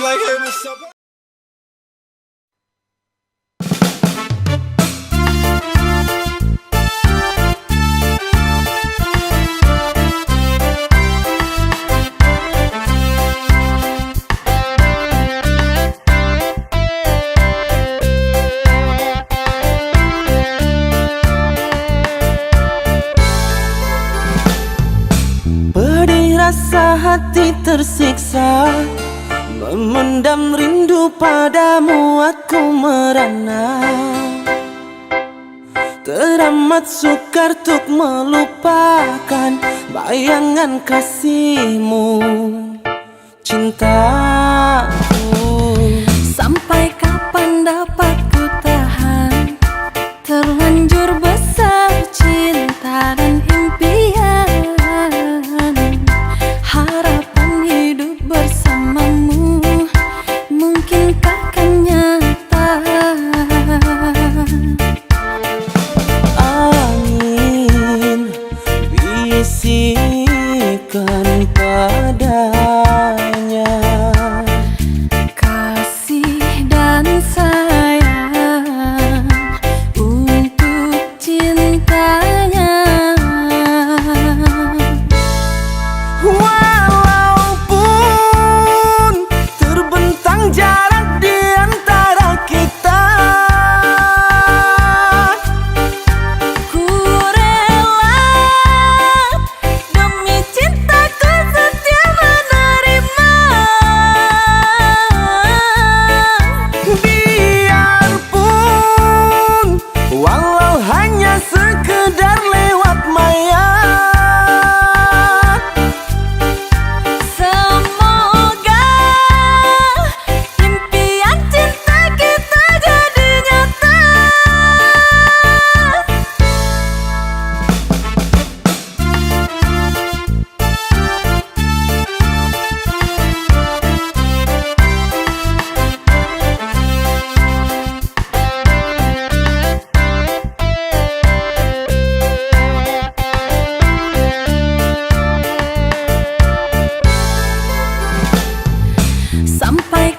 like, hey, what's up? Pedih rasa hati tersiksa, memendam rindu padamu aku merana. Teramat sukar untuk melupakan bayangan kasihmu, cintaku. Sampai kapan dapat ku tahan, terlanjur besar cinta dan impian. Harapan hidup bersamamu mungkin takkan nyata. Angin bisikan padanya, Kasih dan sayang untuk cintanya. walaupun terbentang jarak di antara kita. Ku rela demi cintaku setia menerima. Biarpun walau hanya sekedar lewat maya, Semoga impian cinta kita jadi nyata. Sampai